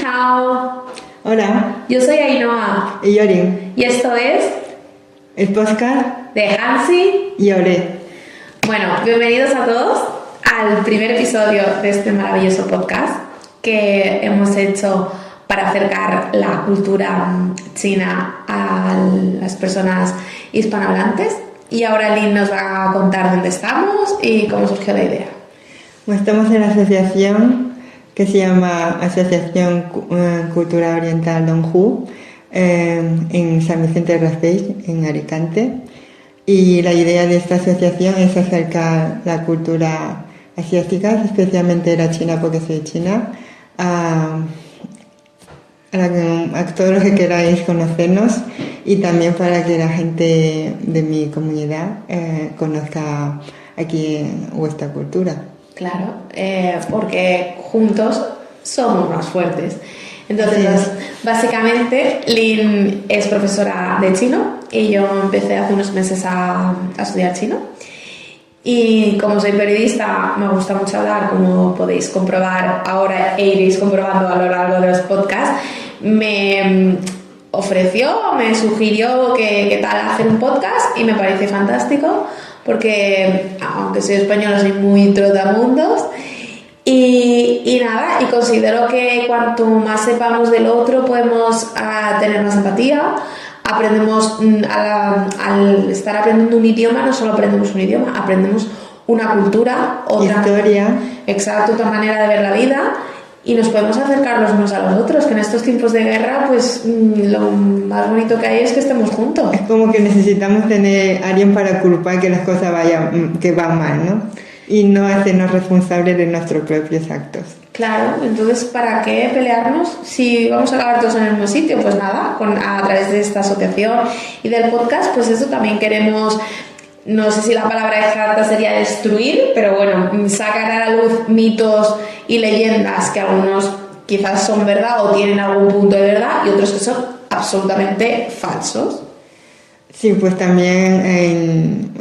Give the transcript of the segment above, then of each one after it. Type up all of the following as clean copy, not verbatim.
Chao. Hola. Yo soy Ainhoa. Y Yorin. Y esto es el podcast de Hansi y Ore. Bueno, bienvenidos a todos al primer episodio de este maravilloso podcast que hemos hecho para acercar la cultura china a las personas hispanohablantes. Y ahora Lynn nos va a contar dónde estamos y cómo surgió la idea. Estamos en la asociación que se llama Asociación Cultural Oriental Donghu en San Vicente de Raspeig, en Alicante. Y la idea de esta asociación es acercar la cultura asiática, especialmente la china porque soy china, a todos los que queráis conocernos y también para que la gente de mi comunidad conozca aquí vuestra cultura. Claro, porque juntos somos más fuertes. Entonces, básicamente, Lynn es profesora de chino y yo empecé hace unos meses a estudiar chino. Y como soy periodista, me gusta mucho hablar, como podéis comprobar ahora e iréis comprobando a lo largo de los podcasts. Me ofreció, me sugirió que tal hacer un podcast y me parece fantástico porque, aunque soy española, soy muy trotamundos. Y nada, y considero que cuanto más sepamos del otro podemos tener más empatía. Aprendemos, al estar aprendiendo un idioma, no solo aprendemos un idioma, aprendemos una cultura, otra historia. Exacto, otra manera de ver la vida y nos podemos acercar los unos a los otros, que en estos tiempos de guerra, pues lo más bonito que hay es que estemos juntos. Es como que necesitamos tener a alguien para culpar que las cosas que van mal, ¿no? Y no hacernos responsables de nuestros propios actos. Claro, entonces ¿para qué pelearnos si vamos a acabar todos en el mismo sitio? Pues nada, a través de esta asociación y del podcast, pues eso también queremos, no sé si la palabra exacta sería destruir, pero bueno, sacar a la luz mitos y leyendas que algunos quizás son verdad o tienen algún punto de verdad y otros que son absolutamente falsos. Sí, pues también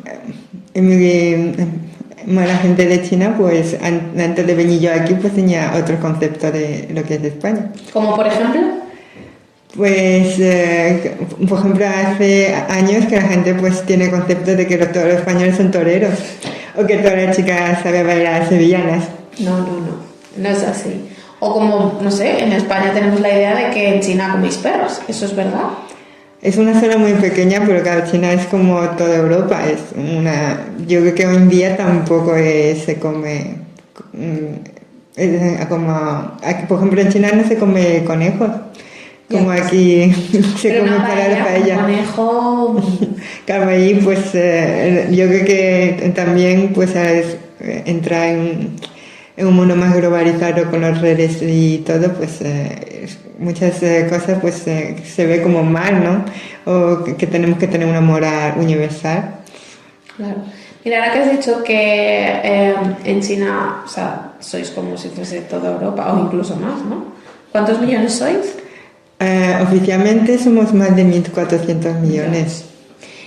la gente de China, pues antes de venir yo aquí, pues tenía otro concepto de lo que es España. ¿Como por ejemplo? Pues, por ejemplo, hace años que la gente pues tiene concepto de que todos los españoles son toreros o que todas las chicas saben bailar sevillanas. No es así. O como, no sé, en España tenemos la idea de que en China coméis perros, ¿eso es verdad? Es una zona muy pequeña, pero claro, China es como toda Europa. Yo creo que hoy en día tampoco se come por ejemplo, en China no se come conejos, como aquí se come para la paella. Conejo. Claro, ahí pues yo creo que también pues entrar en un mundo más globalizado con las redes y todo, pues muchas cosas pues se ve como mal, ¿no? O que tenemos que tener una moral universal. Claro. Mira, ahora que has dicho que en China, o sea, sois como si fuese toda Europa o incluso más, ¿no? ¿Cuántos millones sois? Oficialmente somos más de 1.400 millones.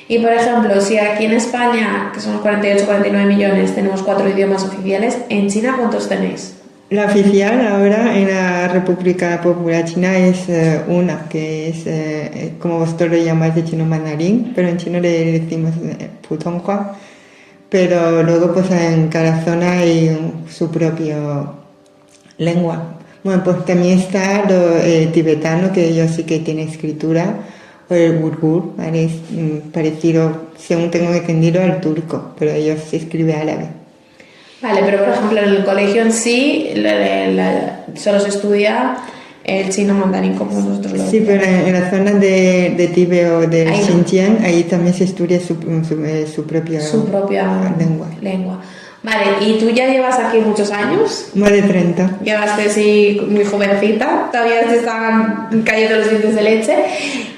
Y por ejemplo, si aquí en España, que somos 48, 49 millones, tenemos 4 idiomas oficiales, ¿en China cuántos tenéis? La oficial ahora en la República Popular China es una, que es como vosotros lo llamáis de chino mandarín, pero en chino le decimos putonghua. Pero luego pues en cada zona hay su propia lengua. Bueno, pues también está lo tibetano, que ellos sí que tienen escritura, o el uyghur, ¿vale? Es parecido, según tengo entendido, al turco, pero ellos se escriben árabe. Vale, pero por ejemplo en el colegio en sí solo se estudia el chino mandarín como nosotros lo. Sí, pero en las zonas de Tíbet o de Xinjiang, ahí también se estudia su propia lengua. Vale, ¿y tú ya llevas aquí muchos años? Más de 30. Llegaste así muy jovencita, todavía te estaban cayendo los dientes de leche.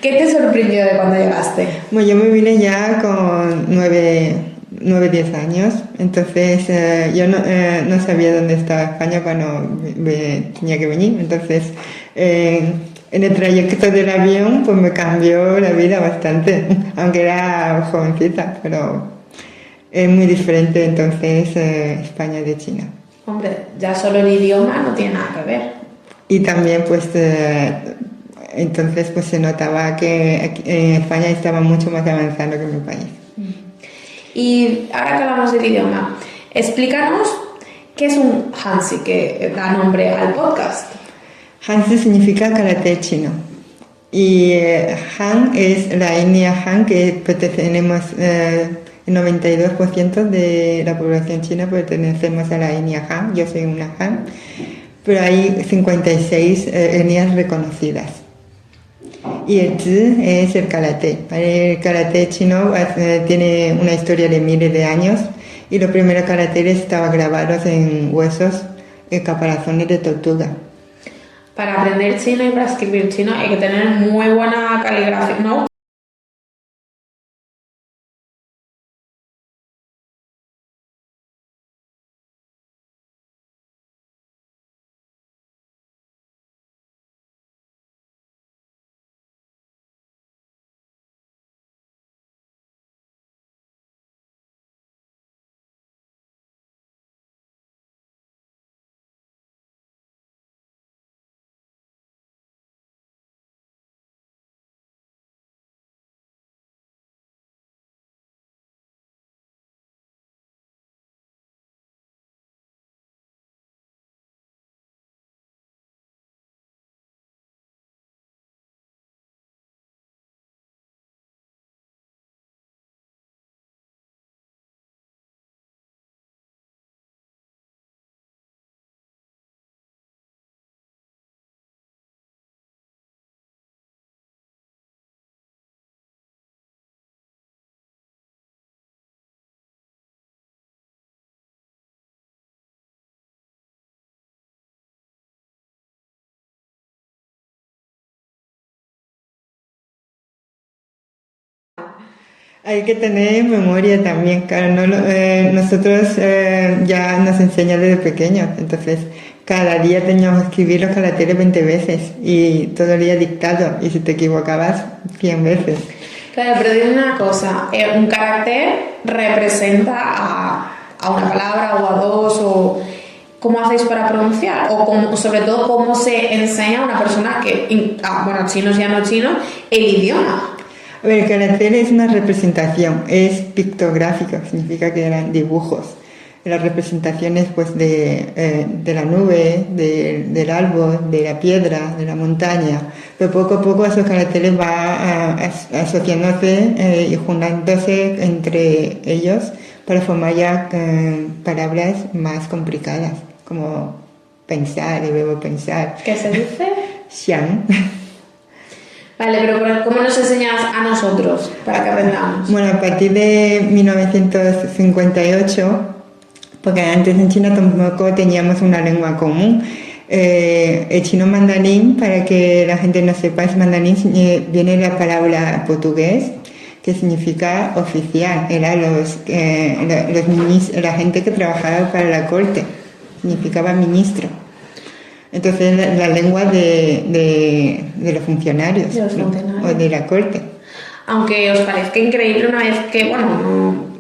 ¿Qué te sorprendió de cuando llegaste? Bueno, yo me vine ya con 9-10 años, entonces yo no sabía dónde estaba España cuando tenía que venir, entonces en el trayecto del avión pues me cambió la vida bastante, aunque era jovencita, pero es muy diferente entonces España de China. Hombre, ya solo el idioma no tiene nada que ver. Y también pues entonces pues se notaba que en España estaba mucho más avanzado que en mi país. Y ahora que hablamos del idioma, explícanos qué es un Hansi, que da nombre al podcast. Hansi significa karate chino. Y Han es la etnia Han, que pertenecemos, el 92% de la población china pertenecemos a la etnia Han. Yo soy una Han, pero hay 56 etnias reconocidas. Y el Zi es el karate. El karate chino tiene una historia de miles de años y los primeros caracteres estaban grabados en huesos, en caparazones de tortuga. Para aprender chino y para escribir chino hay que tener muy buena caligrafía, ¿no? Hay que tener memoria también, claro. Nosotros ya nos enseñan desde pequeños, entonces cada día teníamos que escribir los caracteres 20 veces y todo el día dictado, y si te equivocabas 100 veces. Claro, pero dime una cosa, un carácter representa a una palabra o a dos, o ¿cómo hacéis para pronunciar? O sobre todo, ¿cómo se enseña a una persona que, bueno, chinos ya no chinos, el idioma? A ver, el carácter es una representación, es pictográfico, significa que eran dibujos. Las representaciones pues de la nube, del árbol, de la piedra, de la montaña. Pero poco a poco esos caracteres van asociándose y juntándose entre ellos para formar ya palabras más complicadas, como pensar, el verbo pensar. ¿Qué se dice? Xiang. Vale, pero ¿cómo nos enseñas a nosotros para que aprendamos? Bueno, a partir de 1958, porque antes en China tampoco teníamos una lengua común. El chino mandarín, para que la gente no sepa, es mandarín, viene de la palabra portugués, que significa oficial. Era la gente que trabajaba para la corte, significaba ministro. Entonces la lengua de los funcionarios, ¿no? O de la corte. Aunque os parezca increíble una vez que, bueno,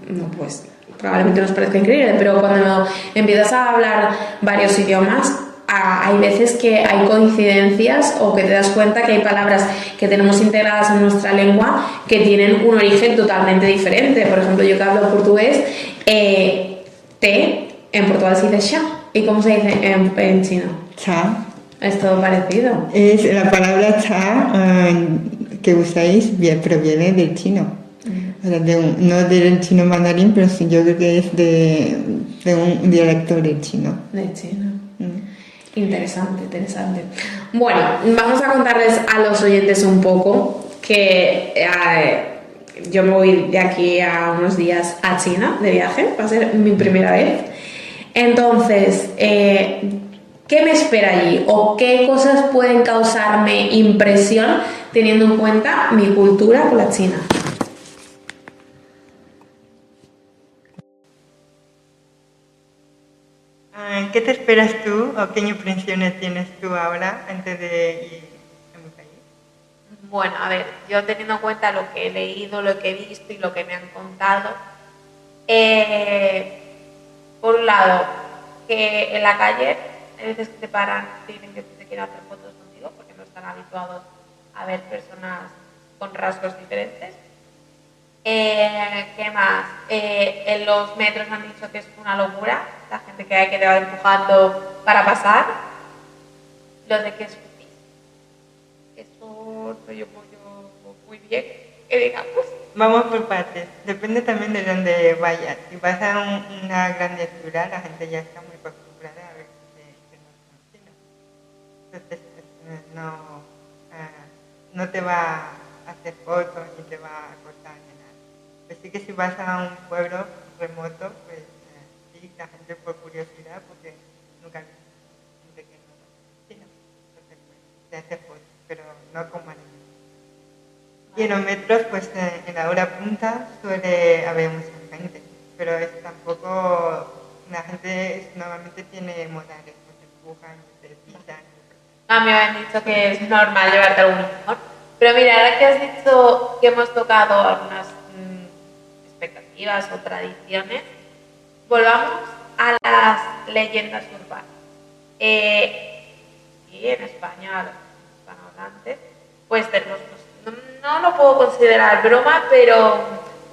no pues probablemente nos parezca increíble, pero cuando empiezas a hablar varios idiomas, hay veces que hay coincidencias o que te das cuenta que hay palabras que tenemos integradas en nuestra lengua que tienen un origen totalmente diferente. Por ejemplo, yo que hablo portugués, té en Portugal se dice xa. ¿Y cómo se dice en chino? Cha. Es todo parecido. Es la palabra cha que usáis, proviene del chino. O sea, no del chino mandarín, pero sí, yo creo que es de un dialecto del chino. De chino. Interesante, interesante. Bueno, vamos a contarles a los oyentes un poco que yo me voy de aquí a unos días a China de viaje, va a ser mi primera vez. Entonces, ¿qué me espera allí? ¿O qué cosas pueden causarme impresión teniendo en cuenta mi cultura con la China? ¿Qué te esperas tú o qué impresiones tienes tú ahora antes de ir a mi país? Bueno, a ver, yo teniendo en cuenta lo que he leído, lo que he visto y lo que me han contado, por un lado, que en la calle hay veces que te paran, te dicen que te quieren hacer fotos contigo porque no están habituados a ver personas con rasgos diferentes. ¿Qué más? En los metros han dicho que es una locura, la gente que hay que te va empujando para pasar. Lo de que es feliz. Eso no yo muy bien, que digamos. Vamos por partes. Depende también de dónde vayas. Si vas a una grande ciudad, la gente ya está muy acostumbrada a ver que no son chinos. Entonces, no te va a hacer fotos ni te va a acosar ni nada. Así que si vas a un pueblo remoto, pues sí, la gente por curiosidad, porque nunca he visto gente que no es chino. Entonces, pues, te hace fotos, pero no con manera. Y en los metros, pues en la hora punta suele haber mucha gente, pero es tampoco, la gente normalmente tiene modales, pues se empujan, se pisan. A mí me han dicho que es normal llevarte algún uniforme. Pero mira, ahora que has dicho que hemos tocado algunas expectativas o tradiciones, volvamos a las leyendas urbanas. Y en España, los hispanohablantes, pues tenemos, no lo puedo considerar broma, pero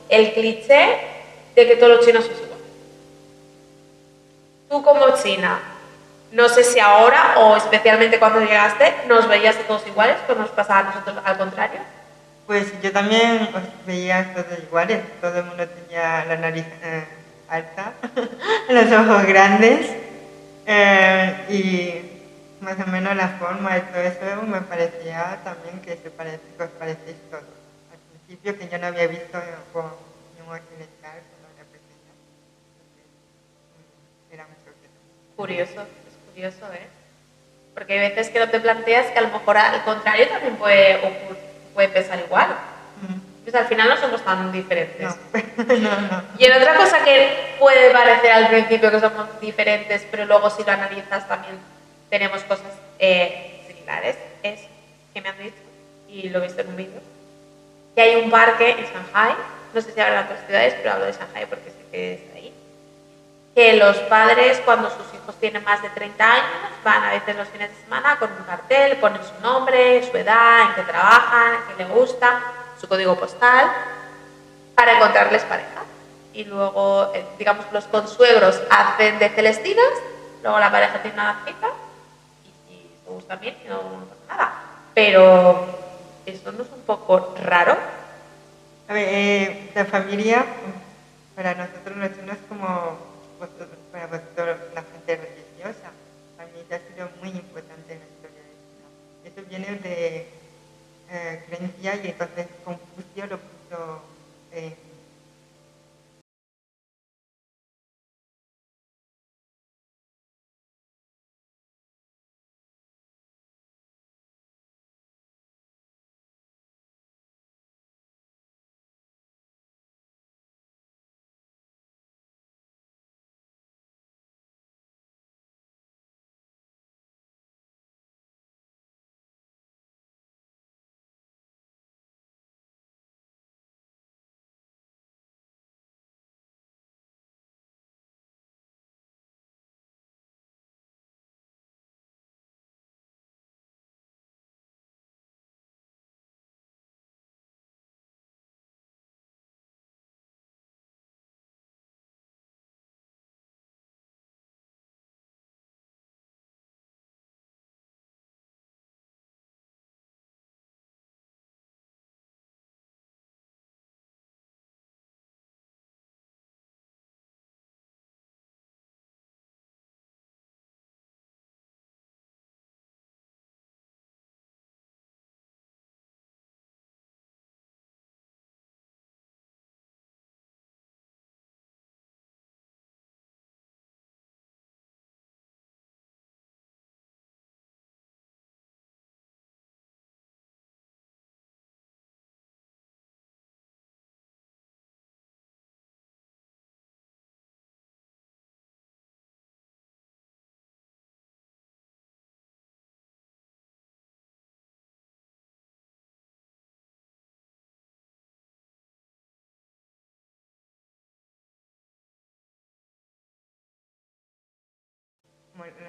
el cliché de que todos los chinos son iguales. Tú como china, no sé si ahora o especialmente cuando llegaste, nos veías a todos iguales, pues nos pasaba a nosotros al contrario. Pues yo también os veía todos iguales, todo el mundo tenía la nariz alta, los ojos grandes y más o menos la forma y todo eso me parecía también que os parecéis todos. Al principio que yo no había visto ni un occidental cuando era pequeña, era muy sorprendente. Curioso, es curioso, ¿eh? Porque hay veces que no te planteas que a lo mejor al contrario también puede pensar igual. Pues al final no somos tan diferentes. No. Y en otra cosa que puede parecer al principio que somos diferentes, pero luego si lo analizas también tenemos cosas similares, es que me han dicho, y lo he visto en un vídeo, que hay un parque en Shanghai, no sé si habrá en otras ciudades, pero hablo de Shanghai porque sé que es ahí, que los padres cuando sus hijos tienen más de 30 años van a veces los fines de semana con un cartel, ponen su nombre, su edad, en qué trabajan, en qué les gusta, su código postal, para encontrarles pareja. Y luego, digamos, los consuegros hacen de celestinas, luego la pareja tiene una cita y si se gustan bien no pasa nada. Pero, ¿eso no es un poco raro? A ver, la familia, para nosotros los chinos es como para vosotros la gente religiosa. La familia ha sido muy importante en la historia de China. Eso viene de creencia y entonces Confucio lo puso en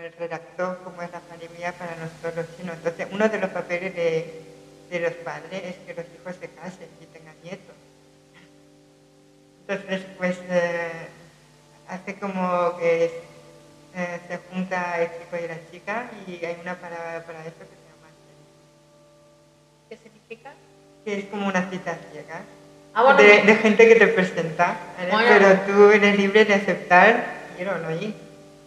el redactor, cómo es la familia. alivia para nosotros los chinos. Entonces, uno de los papeles de los padres es que los hijos se casen y tengan nietos. Entonces, pues, hace como que se junta el chico y la chica y hay una palabra para eso que se llama celi. ¿Qué significa? Que es como una cita ciega. Bueno, de gente que te presenta, ¿vale? Bueno. Pero tú eres libre de aceptar ir o no ir.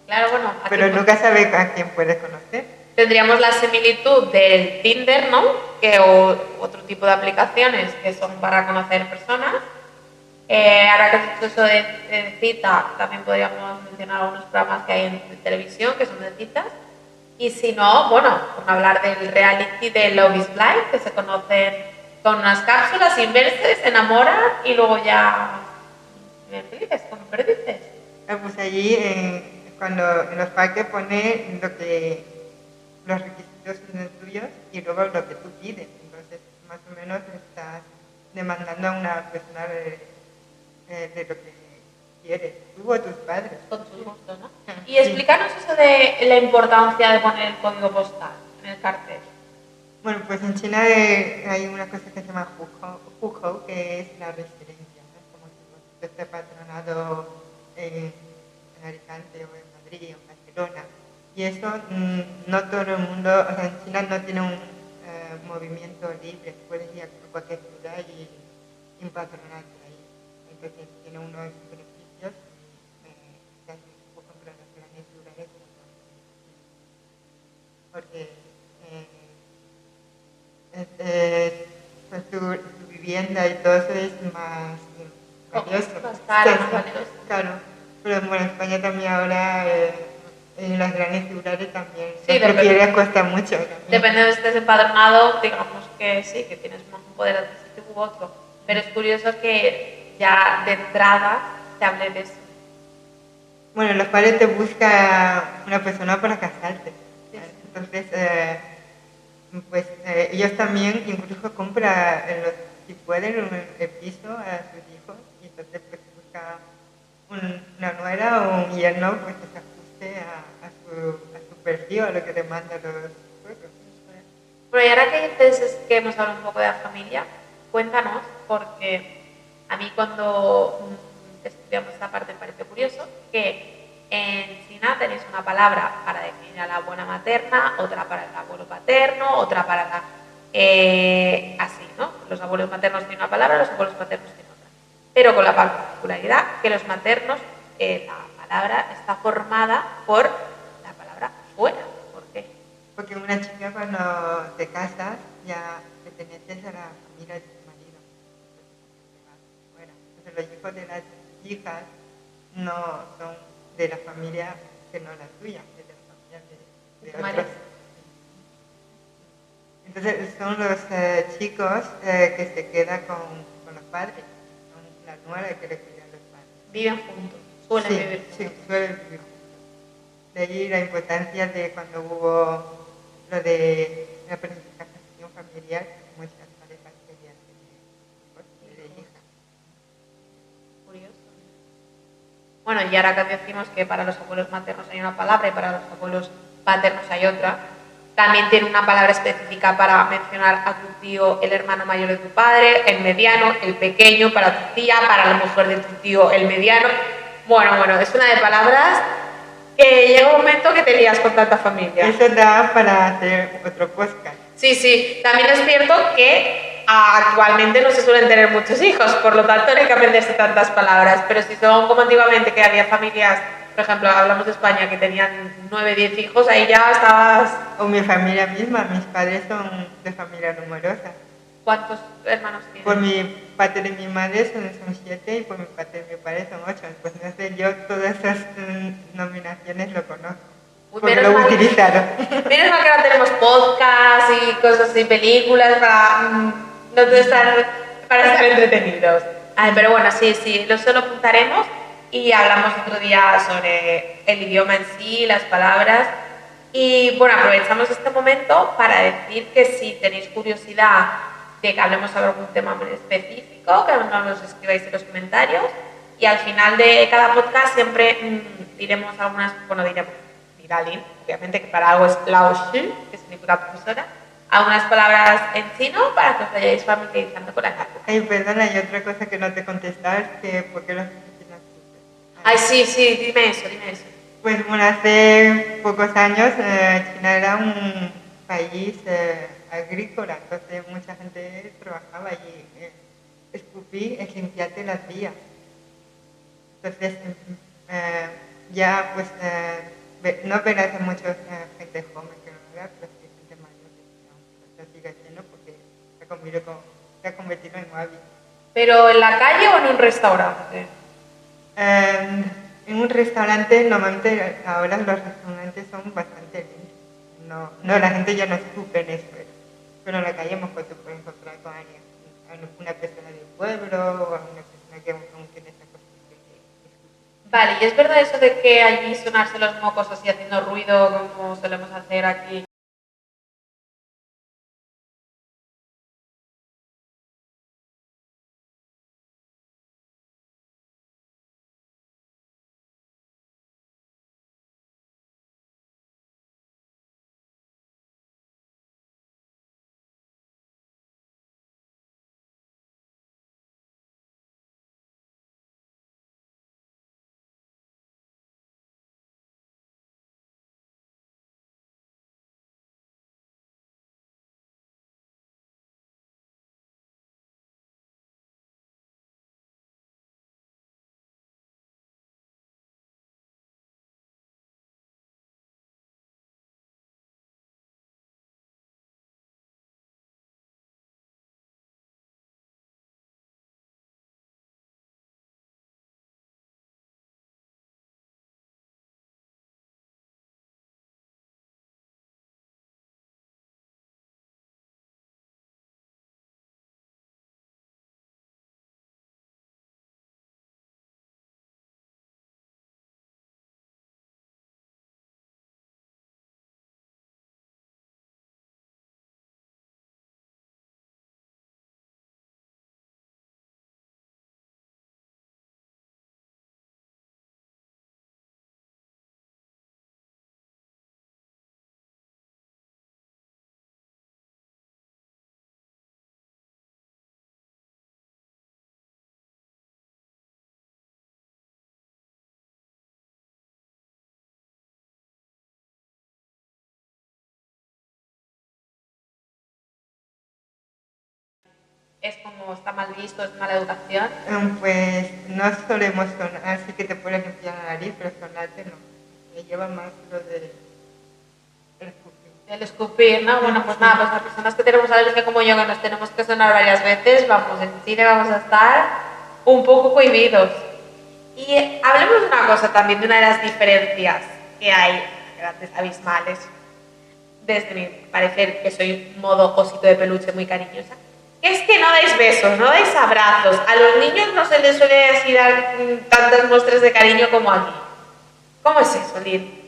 Claro, bueno. Aquí Pero nunca sabes a quién puedes conocer. tendríamos la similitud del Tinder, ¿no? O otro tipo de aplicaciones que son para conocer personas. Ahora que has dicho eso de cita, también podríamos mencionar algunos programas que hay en televisión que son de citas. Y si no, bueno, por no hablar del reality de Love is Blind, que se conocen con unas cápsulas sin verse, se enamoran y luego ya viven felices, como perdices. Pues allí, cuando en los parques pone los requisitos son tuyos y luego lo que tú pides. Entonces, más o menos estás demandando a una persona de lo que quieres, tú o tus padres. Con tus gustos, ¿no? Y explícanos eso de la importancia de poner el código postal en el cartel. Bueno, pues en China hay una cosa que se llama hukou, que es la residencia, ¿no? Como si vos estés patronado en Alicante o en Madrid o en Barcelona. Y eso no todo el mundo, o sea, en China no tiene un movimiento libre, puedes ir a cualquier ciudad y empadronarte ahí. Entonces tiene unos beneficios que hacen un poco para las grandes ciudades, porque pues tu vivienda y todo eso es más valioso. Más caro, más valioso. Claro, pero bueno, en España también ahora en las grandes ciudades también Sí, los propiedades cuesta mucho. También. Depende de si estés empadronado, digamos que sí, que tienes más un poder adquisitivo u otro. Pero es curioso que ya de entrada te hable de eso. Bueno, los padres te buscan una persona para casarte. Sí. Entonces, pues ellos también incluso compran, si pueden, el piso a sus hijos y entonces pues buscan una nuera o un yerno pues, que se ajuste a su perfil, a lo que demandan los pueblos. Pero y ahora que dices que hemos hablado un poco de la familia, cuéntanos, porque a mí cuando estudiamos esta parte me pareció curioso que en China tenéis una palabra para definir a la abuela materna, otra para el abuelo paterno, otra para la... así, ¿no? Los abuelos maternos tienen una palabra, los abuelos paternos tienen otra. Pero con la particularidad que los maternos, la palabra está formada por la palabra abuela. ¿Por qué? Porque una chica cuando te casas ya perteneces a la familia de tu marido. Entonces los hijos de las hijas no son de la familia que no la tuya, es de la familia de otros. Entonces son los chicos que se quedan con los padres, son la nuera que le cuidan los padres. Viven juntos, suelen vivir juntos. Sí, suelen vivir juntos. De allí la importancia de cuando hubo lo de la planificación familiar, muchas parejas querían tener hijos de hija. Curioso. Bueno, y ahora que decimos que para los abuelos maternos hay una palabra y para los abuelos paternos hay otra, también tiene una palabra específica para mencionar a tu tío, el hermano mayor de tu padre, el mediano, el pequeño, para tu tía, para la mujer de tu tío, el mediano. Bueno, es una de palabras que llega un momento que te lías con tanta familia. Eso da para hacer otro podcast. Sí, también es cierto que actualmente no se suelen tener muchos hijos, por lo tanto no hay que aprenderse tantas palabras, pero si son como antiguamente que había familias, por ejemplo, hablamos de España, que tenían 9, 10 hijos, ahí ya estabas... O mi familia misma, mis padres son de familia numerosa. ¿Cuántos hermanos tienes? Por mi parte de mi madre son 7 y por mi parte de mi padre son 8. Pues no sé, yo todas esas nominaciones lo conozco. Porque lo he utilizado. Menos mal que ahora tenemos podcasts y cosas y películas para estar entretenidos. Pero bueno, sí, lo solo apuntaremos y hablamos otro día sobre el idioma en sí, las palabras. Y bueno, aprovechamos este momento para decir que si tenéis curiosidad de que hablemos sobre algún tema muy específico, que nos los escribáis en los comentarios. Y al final de cada podcast siempre diremos algunas, dirá Lin, obviamente que para algo es Lao Shi, que significa profesora, algunas palabras en chino para que os vayáis familiarizando con la lengua. Ay, perdona, y otra cosa que no te contestas es que ¿por qué los chinos sufren? Ay, sí, sí, dime eso, dime eso. Pues bueno, hace pocos años China era un país agrícola, entonces mucha gente trabajaba allí. Escupir es limpiarte las vías. Entonces ya pues no verás a mucha gente joven que lo haga, pero sí gente mayor que lo sigue haciendo porque se ha convertido en un hábito. ¿Pero en la calle o en un restaurante? En un restaurante, normalmente ahora los restaurantes son bastante limpios. No, la gente ya no escupe en eso, pero en la calle mejor te puedes encontrar con alguien, una persona del pueblo o una persona que aún tiene esa costumbre de escupir. Vale, ¿y es verdad eso de que allí sonarse los mocos así haciendo ruido como solemos hacer aquí? Es como está mal visto, es mala educación. Pues no solemos sonar, así que te puedes limpiar la nariz, pero sonarte no. Me lleva más lo de el escupir. El escupir, ¿no? Bueno, pues nada, pues las personas que tenemos alergia como yo, que nos tenemos que sonar varias veces, vamos, en cine vamos a estar un poco cohibidos. Y hablemos de una cosa también, de una de las diferencias que hay, grandes abismales, desde mi parecer, que soy modo osito de peluche muy cariñosa, es que no dais besos, no dais abrazos. A los niños no se les suele así dar tantas muestras de cariño como aquí. ¿Cómo es eso, Lin?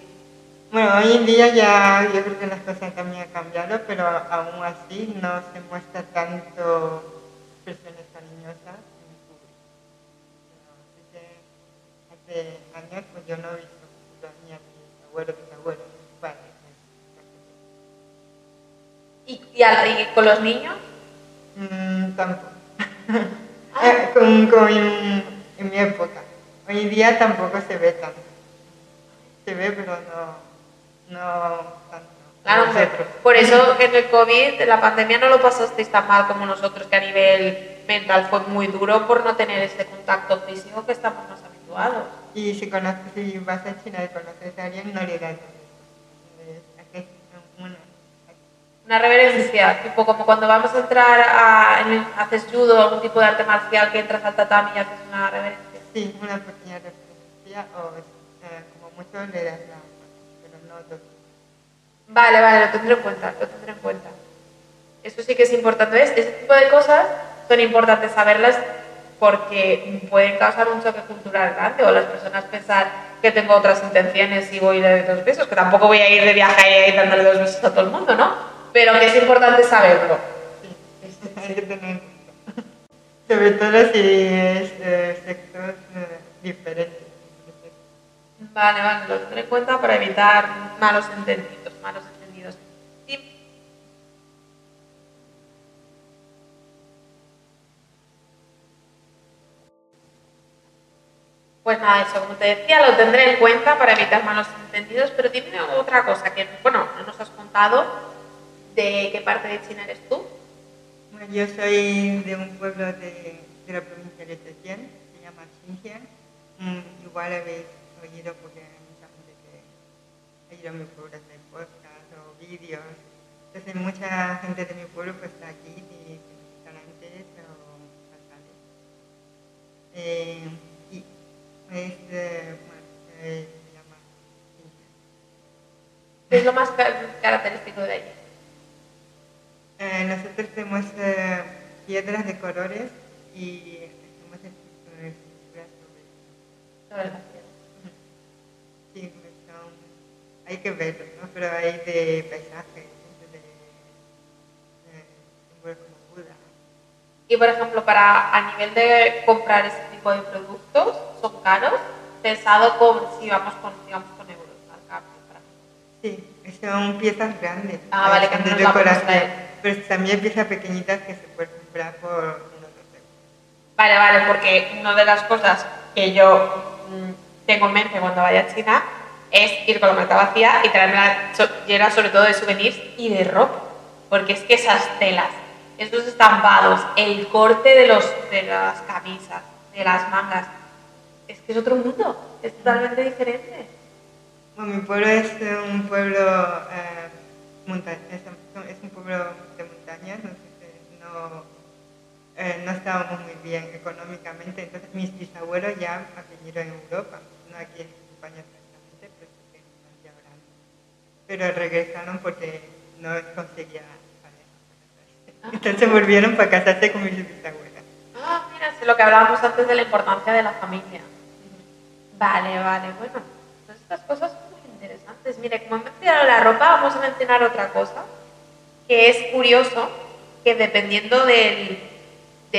Bueno, hoy en día ya yo creo que las cosas también han cambiado, pero aún así no se muestra tanto expresiones cariñosas en público. Hace años pues yo no he visto ni a mis abuelos, mis abuelos, mis padres. ¿Y con los niños? Tampoco. Como en mi época. Hoy en día tampoco se ve tanto. Se ve, pero no tanto. Claro, por eso en el COVID, en la pandemia, no lo pasasteis tan mal como nosotros, que a nivel mental fue muy duro por no tener ese contacto físico que estamos más habituados. Y si vas a China y conoces a alguien, no le das una reverencia, tipo como cuando vamos a entrar haces judo o algún tipo de arte marcial que entras al tatami y haces una reverencia. Sí, una pequeña reverencia o como mucho le das la mano, pero no todo. Vale, lo tendré en cuenta, lo tendré en cuenta. Eso sí que es importante. ¿Ves? Ese tipo de cosas son importantes saberlas porque pueden causar un choque cultural grande o las personas pensar que tengo otras intenciones y voy de 2 besos, que tampoco voy a ir de viaje y dándole 2 besos a todo el mundo, ¿no? Pero que es importante saberlo. Sí, hay que tener en cuenta. Sobre todo si es sexos diferentes. Vale, vale, lo tendré en cuenta para evitar malos entendidos, malos entendidos. Sí, pues nada, eso, como te decía, lo tendré en cuenta para evitar malos entendidos, pero dime otra cosa que, bueno, no nos has contado de qué parte de China eres tú. Bueno, yo soy de un pueblo de la provincia de Zhejiang, se llama Xinjiang. Igual habéis oído porque hay mucha gente que ha ido a mi pueblo a hacer podcast o vídeos. Entonces mucha gente de mi pueblo pues está aquí y restaurantes o locales. Y es, bueno, se llama Xinjiang. ¿Qué es lo más característico de allí? Nosotros tenemos piedras de colores y hacemos esculturas sobre Sobre la ciudad. eso. Sí, pues hay que verlos, ¿no? Pero hay de paisajes, de símbolos como Buda. Y por ejemplo, para a nivel de comprar ese tipo de productos, ¿son caros? Pensado con si vamos con, digamos, con euros al cambio. Sí, son piezas grandes, Ah, vale, que son no de nos la podemos decoración, traer. pero también piezas pequeñitas que se pueden comprar por unos 2 euros. Vale, vale, porque una de las cosas que yo tengo en mente cuando vaya a China es ir con la maleta vacía y traerme llena sobre todo de souvenirs y de ropa. Porque es que esas telas, estos estampados, el corte de las camisas, de las mangas, es que es otro mundo, es totalmente diferente. Bueno, mi pueblo es un pueblo es un pueblo de montaña, no, no estábamos muy bien económicamente, entonces mis bisabuelos ya han venido en Europa, no aquí en España exactamente, pero sí que en Francia ahora. Pero regresaron porque no conseguía pareja. Entonces volvieron para casarse con mis bisabuelas. Ah, mira, es lo que hablábamos antes de la importancia de la familia. Vale, vale, bueno, pues estas cosas son muy interesantes. Mire, como he mencionado la ropa, vamos a mencionar otra cosa, que es curioso que dependiendo de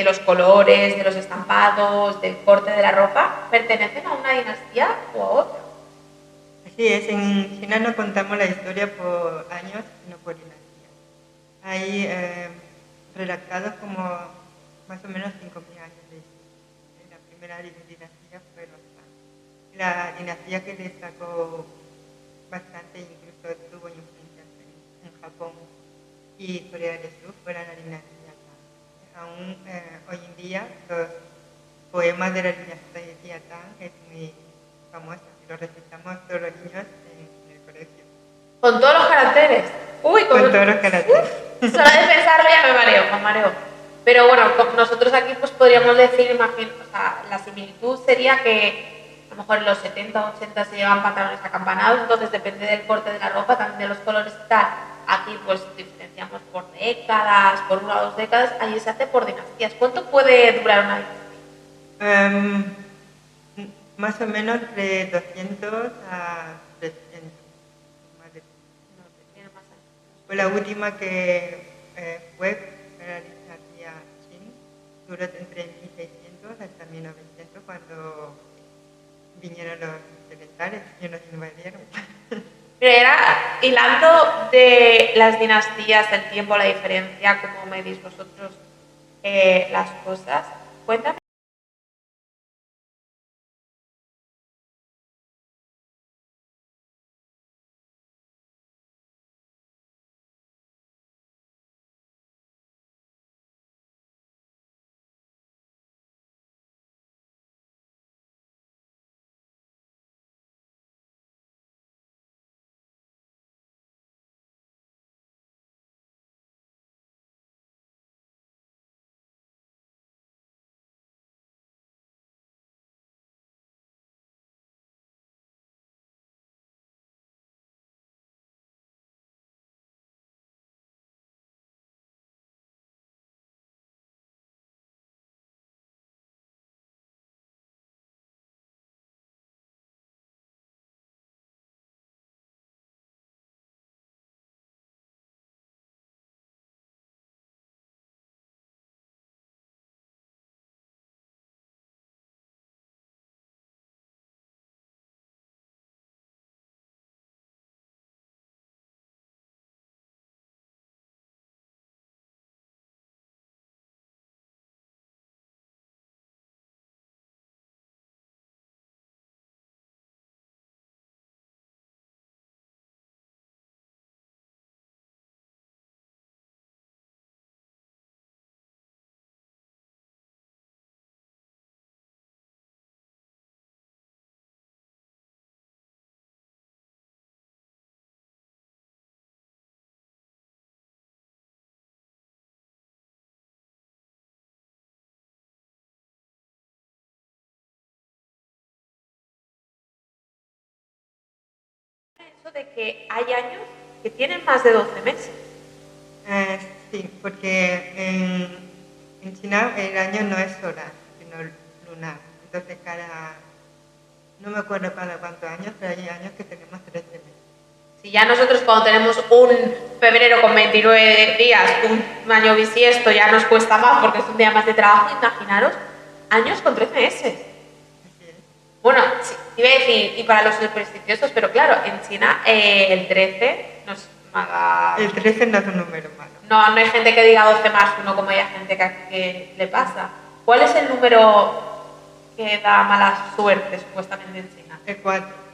los colores, de los estampados, del corte de la ropa, pertenecen a una dinastía o a otra. Así es, en China no contamos la historia por años, sino por dinastías. Hay redactados como más o menos 5.000 años de historia. La primera dinastía fue los Han. La dinastía que destacó bastante, incluso tuvo influencias en Japón y Corea del Sur, fue la dinastía Tang. Aún hoy en día los poemas de la dinastía Tang es muy famosa y lo recitamos todos los niños en el colegio. Con todos los caracteres. Uy, Con todos los caracteres. solo de pensarlo ya me mareo, me mareo. Pero bueno, nosotros aquí pues podríamos decir, imagino, o sea, la similitud sería que a lo mejor en los 70 o 80 se llevan pantalones acampanados, entonces depende del corte de la ropa, también de los colores y tal. Aquí pues diferenciamos por décadas, por 1 o 2 décadas, allí se hace por dinastías. ¿Cuánto puede durar una dinastía? Um, Más o menos de 200 a 300. Más de, No, tiene más años. fue la última que fue la dinastía Qing, duró entre 1600 hasta 1900 cuando vinieron los occidentales y nos invadieron. Pero era hilando de las dinastías, el tiempo, la diferencia, cómo medís vosotros las cosas. Cuéntame. Eso de que hay años que tienen más de 12 meses. Sí, porque en China el año no es solar, sino lunar. Entonces no me acuerdo cada cuántos años, pero hay años que tenemos 13 meses. Si ya nosotros cuando tenemos un febrero con 29 días, un año bisiesto, ya nos cuesta más porque es un día más de trabajo, imaginaros, años con 13 meses. Así es. Bueno, sí, iba a decir, y para los supersticiosos, pero claro, en China el 13 nos haga... El 13 no es un número malo. No hay gente que diga 12 más 1 como hay gente que le pasa. ¿Cuál es el número que da mala suerte supuestamente en China? El 4.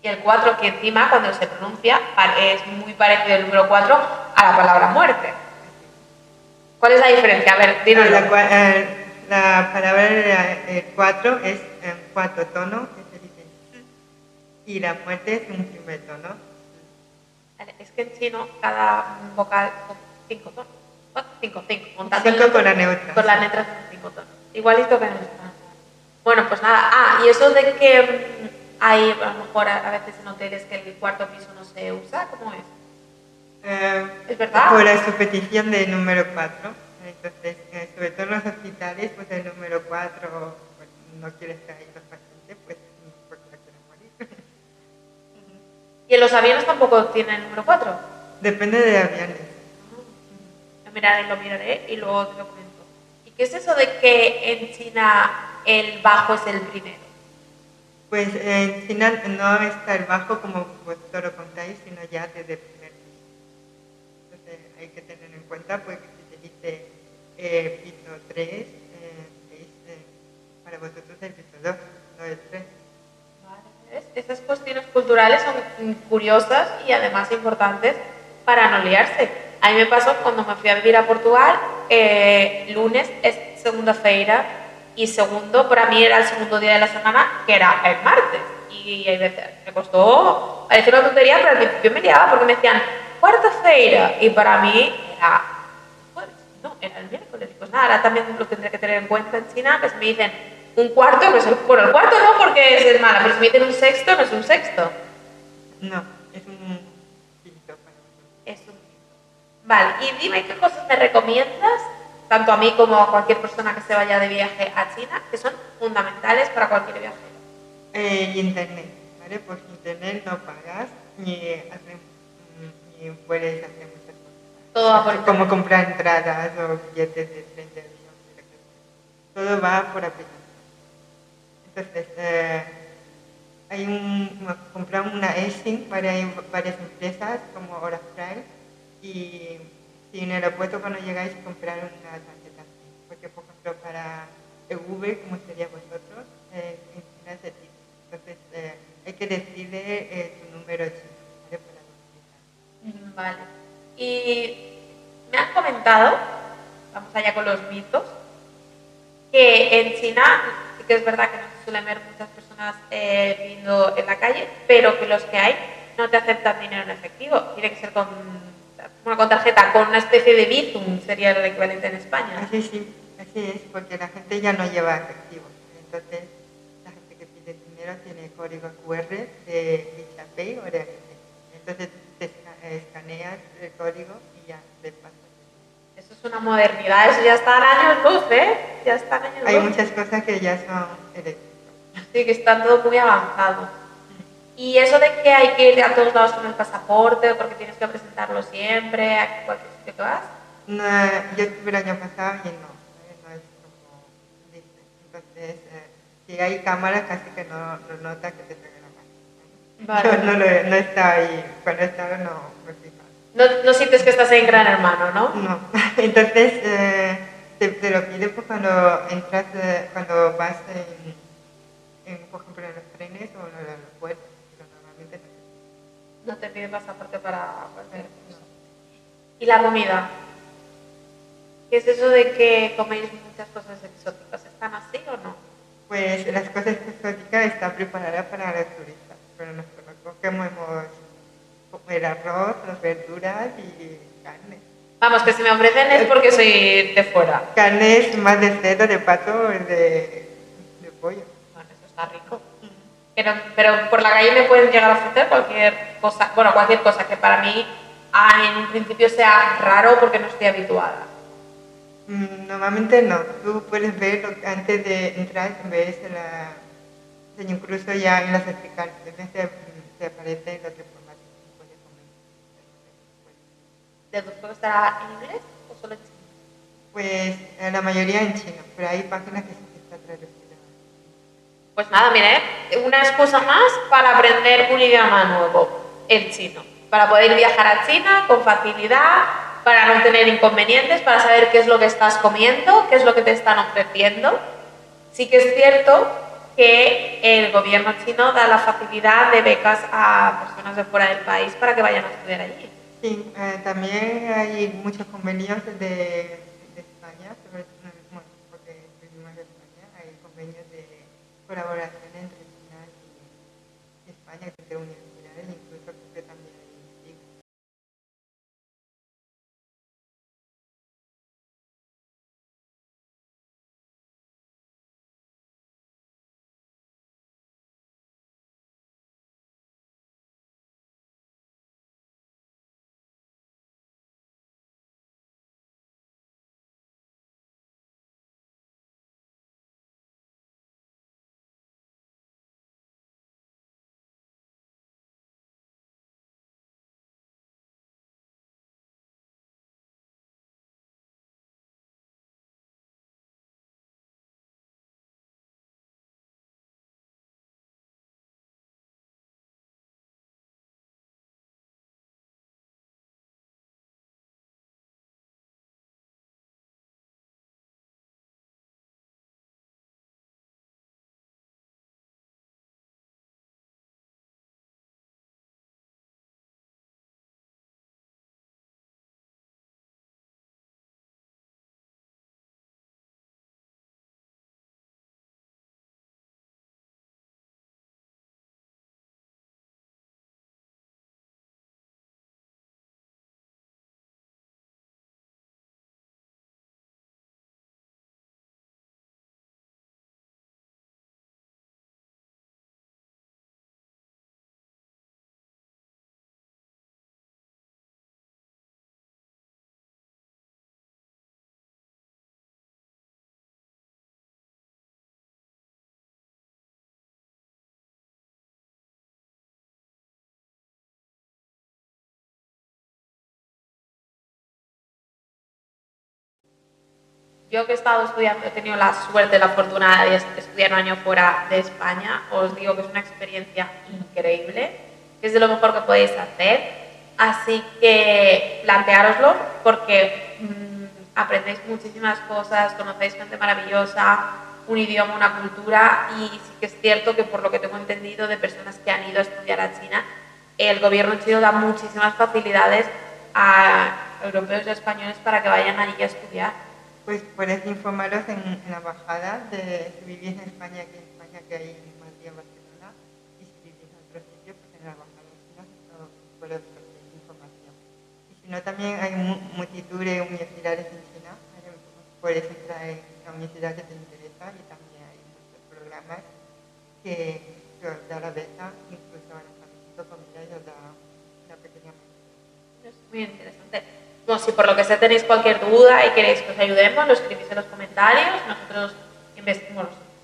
Y el 4 que encima cuando se pronuncia es muy parecido el número 4 a la palabra muerte. ¿Cuál es la diferencia? A ver, dínoslo. La palabra 4 es en cuarto tono, que se dice, y la muerte es un primer tono. Vale, es que en chino cada vocal son 5 tonos. 5 con la neutra. Con la letra son 5 tonos. Igualito que en español. Bueno, pues nada. Y eso de que hay, a lo mejor a veces en hoteles que el cuarto piso no se usa, ¿cómo es? ¿Es verdad? Por la repetición del número 4. Entonces, sobre todo en los hospitales, pues el número 4 pues, no quiere estar ahí los pacientes, pues porque no quieren morir. ¿Y en los aviones tampoco tienen el número 4? Depende de aviones. Lo miraré y luego te lo comento. ¿Y qué es eso de que en China el bajo es el primero? Pues en China no está el bajo como vosotros lo contáis, sino ya desde el primer piso. Entonces hay que tener en cuenta pues, que si se dice piso 3, para vosotros el piso 2, no el 3. Vale, esas cuestiones culturales son curiosas y además importantes para no liarse. A mí me pasó cuando me fui a vivir a Portugal, lunes es segunda-feira y segundo, para mí era el segundo día de la semana, que era el martes. Y hay veces me costó, parecía una tontería, pero al principio me liaba porque me decían cuarta-feira y para mí era jueves, no, era el miércoles. Pues nada, ahora también lo tendré que tener en cuenta en China, que si me dicen un cuarto, pues el cuarto no porque es el malo, pero si me dicen un sexto, no es un sexto. No, es un quinto para vosotros. Es un quinto. Vale, y dime qué cosas me recomiendas, tanto a mí como a cualquier persona que se vaya de viaje a China, que son fundamentales para cualquier viajero. Internet, ¿vale? Pues internet no pagas ni puedes hacer muchas cosas. Todo va por internet. Como comprar entradas o billetes de tren de avión, todo va por aplicación. Entonces, compramos una eSIM para varias empresas como Oracle y en el aeropuerto cuando llegáis comprar una tarjeta SIM, porque por ejemplo para EV, como sería vosotros, en China se tiene. Entonces hay que decirle tu número chino, ¿vale? Para utilizar. Vale. Y me han comentado, vamos allá con los mitos, que en China sí que es verdad que no se suelen ver muchas personas viviendo en la calle, pero que los que hay no te aceptan dinero en efectivo. Tiene que ser con tarjeta, con una especie de Bizum, sería el equivalente en España. Así es, porque la gente ya no lleva efectivo. Entonces, la gente que pide dinero tiene código QR de WeChat o de Alipay. Entonces, te escaneas el código y ya te pasas. Eso es una modernidad, eso ya está en años luz, ¿eh? Ya está en años luz. Hay muchas cosas que ya son eléctricas. Sí, que están todo muy avanzado. Y eso de que hay que ir a todos lados con el pasaporte, porque tienes que presentarlo siempre, a cualquier sitio que vas. No, yo estuve el año pasado y no es como dice. Entonces, si hay cámara, casi que no nota que te está grabando. Vale. No está ahí, cuando estaba no me fijaba. No sientes que estás en Gran Hermano, ¿no? No. Entonces, te lo pide pues, cuando entras, cuando vas por ejemplo, en los trenes o en los aeropuertos. Normalmente no te pide pasaporte para cualquier cosa. ¿Y la comida? ¿Qué es eso de que coméis muchas cosas exóticas? ¿Están así o no? Pues las cosas exóticas están preparadas para los turistas, pero nosotros comemos el arroz, las verduras y carne. Vamos, que si me ofrecen es porque soy de fuera. Carne es más de cerdo, de pato, de pollo. Bueno, eso está rico. Pero por la calle me pueden llegar a ofrecer cualquier cosa, bueno, cualquier cosa que para mí en un principio sea raro porque no estoy habituada. Normalmente no. Tú puedes ver antes de entrar, ves incluso ya en las explicaciones te aparece lo que puedes comer. ¿Deduzco estará en inglés o solo en chino? Pues la mayoría en chino, pero hay páginas que sí que está traducida. Pues nada, mira, una excusa más para aprender un idioma nuevo, el chino. Para poder viajar a China con facilidad, para no tener inconvenientes, para saber qué es lo que estás comiendo, qué es lo que te están ofreciendo. Sí que es cierto que el gobierno chino da la facilidad de becas a personas de fuera del país para que vayan a estudiar allí. Sí, también hay muchos convenios de España, bueno, porque vivimos en España, hay convenios de colaboración entre China y España, entre universidades, incluso que también hay. Yo que he estado estudiando, he tenido la suerte, la fortuna de estudiar un año fuera de España, os digo que es una experiencia increíble, que es de lo mejor que podéis hacer, así que planteároslo porque aprendéis muchísimas cosas, conocéis gente maravillosa, un idioma, una cultura, y sí que es cierto que por lo que tengo entendido de personas que han ido a estudiar a China, el gobierno chino da muchísimas facilidades a europeos y españoles para que vayan allí a estudiar. Pues puedes informaros en la embajada de si vivís en España, aquí en España, que hay en Madrid, en Barcelona, y si vivís en otro sitio, pues en la embajada china puedes conseguir información. Y si no, también hay multitud de universidades en China, puedes entrar en la universidad que te interesa y también hay muchos programas que os da la beca, incluso alojamiento, comida y os da una pequeña mensualidad. Es muy interesante. Bueno, si por lo que sea tenéis cualquier duda y queréis que os ayudemos, lo escribís en los comentarios. Nosotros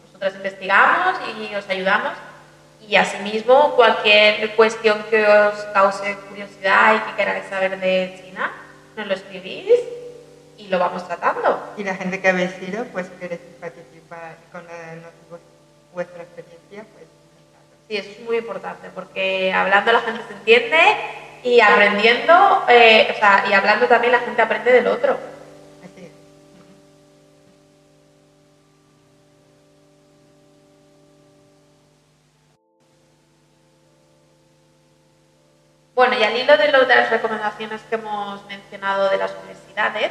nosotras investigamos y os ayudamos. Y asimismo, cualquier cuestión que os cause curiosidad y que queráis saber de China, nos lo escribís y lo vamos tratando. Y la gente que habéis ido, pues queréis participar con vuestra experiencia, pues. Sí, eso es muy importante porque hablando la gente se entiende y aprendiendo, y hablando también la gente aprende del otro. Así es. Bueno, y al hilo de las recomendaciones que hemos mencionado de las universidades,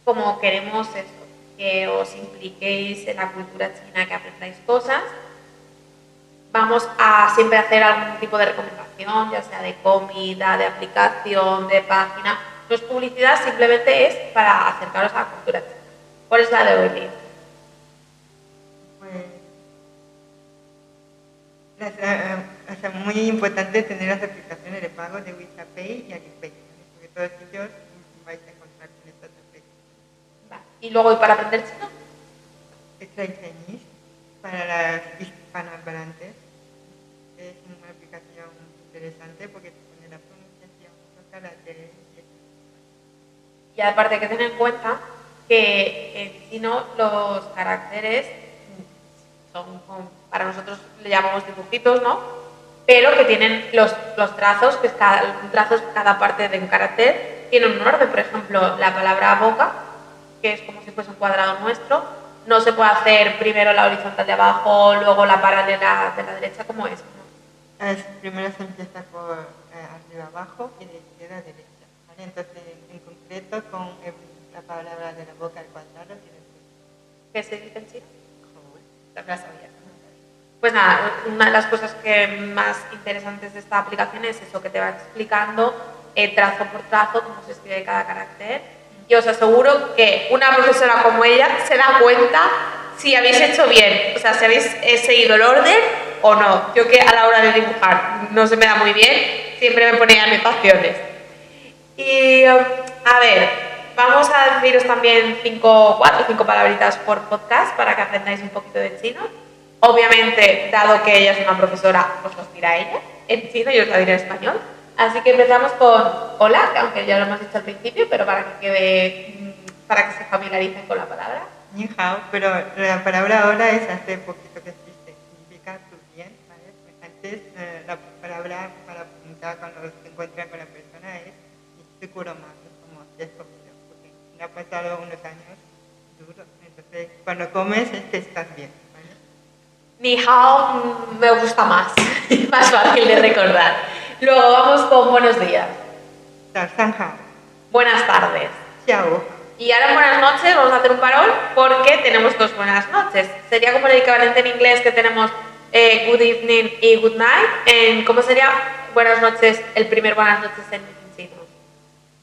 como queremos esto, que os impliquéis en la cultura china, que aprendáis cosas, vamos a siempre hacer algún tipo de recomendación, ya sea de comida, de aplicación, de página. No es publicidad, simplemente es para acercaros a la cultura china. ¿Cuál es la de hoy, Lynn? Pues o sea, muy importante tener las aplicaciones de pago de WeChat Pay y Alipay, porque todos ellos vais a encontrar con estas aplicaciones. Vale. Y luego, ¿y para aprender chino? Extra Chinese para las hispanohablantes es una aplicación interesante porque te pone la pronunciación, los caracteres. Y aparte hay que tener en cuenta que en chino los caracteres son, para nosotros le llamamos dibujitos, ¿no? Pero que tienen los trazos, que es cada parte de un carácter tiene un orden. Por ejemplo, la palabra boca, que es como si fuese un cuadrado nuestro, no se puede hacer primero la horizontal de abajo, luego la paralela de la derecha, como es, ¿no? Primero se empieza por arriba abajo y de izquierda a derecha, ¿vale? Entonces, en concreto, con la palabra de la boca al cuadrado tienes que... ¿Qué se dice en chino? También la sabía. Pues nada, una de las cosas que más interesantes de esta aplicación es eso, que te va explicando trazo por trazo cómo se escribe cada carácter. Y os aseguro que una profesora como ella se da cuenta si habéis hecho bien, o sea, si habéis seguido el orden o no. Yo que a la hora de dibujar no se me da muy bien, siempre me ponía anotaciones. Y a ver, vamos a deciros también 4 o 5 palabritas por podcast para que aprendáis un poquito de chino. Obviamente, dado que ella es una profesora, os los dirá ella en chino y os la diré en español. Así que empezamos con hola, que aunque ya lo hemos dicho al principio, pero para que se familiaricen con la palabra. Ni hao, pero la palabra hola es hace poquito que existe, significa tú bien, ¿vale? Pues antes la palabra para preguntar cuando se encuentran con la persona es seguro más, es como si es comido, porque me ha pasado unos años duros, entonces cuando comes es que estás bien. Ni hao me gusta más, más fácil de recordar. Luego vamos con buenos días. San hao. Buenas tardes. Xiao. Y ahora en buenas noches vamos a hacer un parón porque tenemos 2 buenas noches. Sería como el equivalente en inglés que tenemos good evening y good night. ¿Cómo sería buenas noches, el primer buenas noches en chino?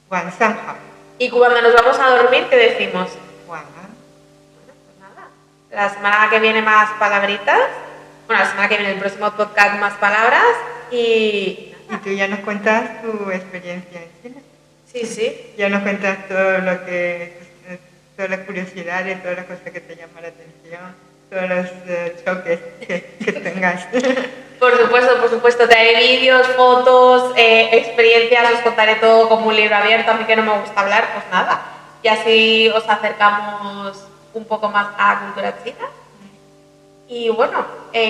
Wan san hao. Y cuando nos vamos a dormir, ¿qué decimos? Wan. La semana que viene más palabritas. Bueno, la semana que viene el próximo podcast más palabras y tú ya nos cuentas tu experiencia en China. Sí, sí. Ya nos cuentas todas las curiosidades, todas las cosas que te llaman la atención, todos los choques que tengas. Por supuesto. Te haré vídeos, fotos, experiencias, os contaré todo como un libro abierto. A mí que no me gusta hablar, pues nada. Y así os acercamos un poco más a la cultura china. Y bueno,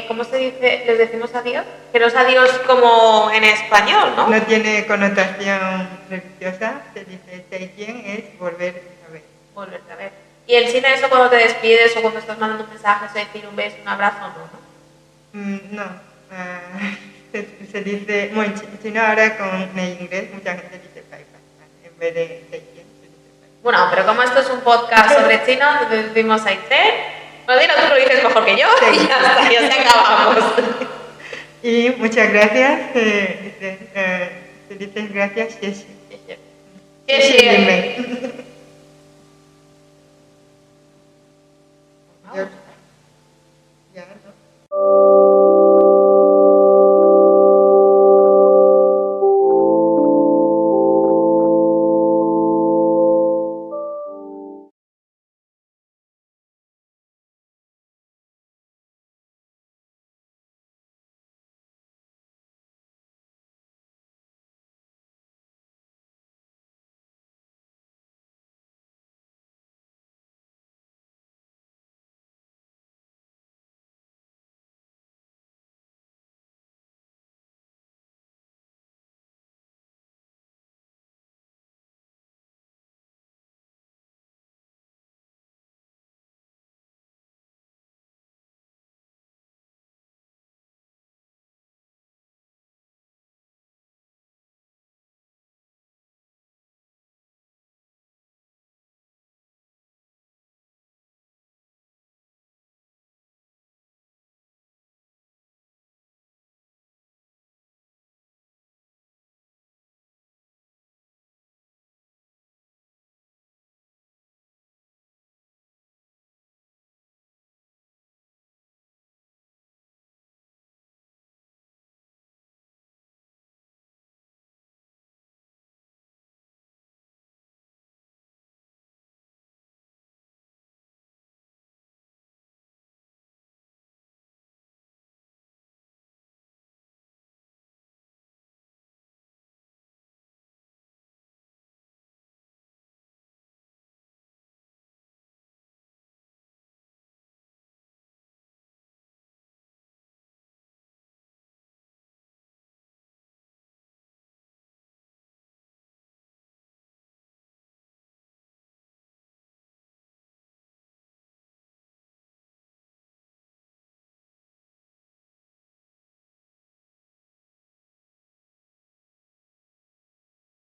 ¿cómo se dice? ¿Les decimos adiós? Que no es adiós como en español, ¿no? No tiene connotación religiosa, se dice Zaijian, es volver a ver. Volverte a ver. ¿Y en China eso cuando te despides o cuando estás mandando un mensaje, se decir un beso, un abrazo, no? No, se dice, bueno, en China ahora con el inglés mucha gente dice bye bye, en vez de Zaijian se dice bye. Bueno, pero como esto es un podcast sobre chino, decimos Aizen. Bueno, dilo, tú lo dices mejor que yo Sí. y ya está, ya se acabamos. Y muchas gracias, te dices gracias, Xie Xie. Ya.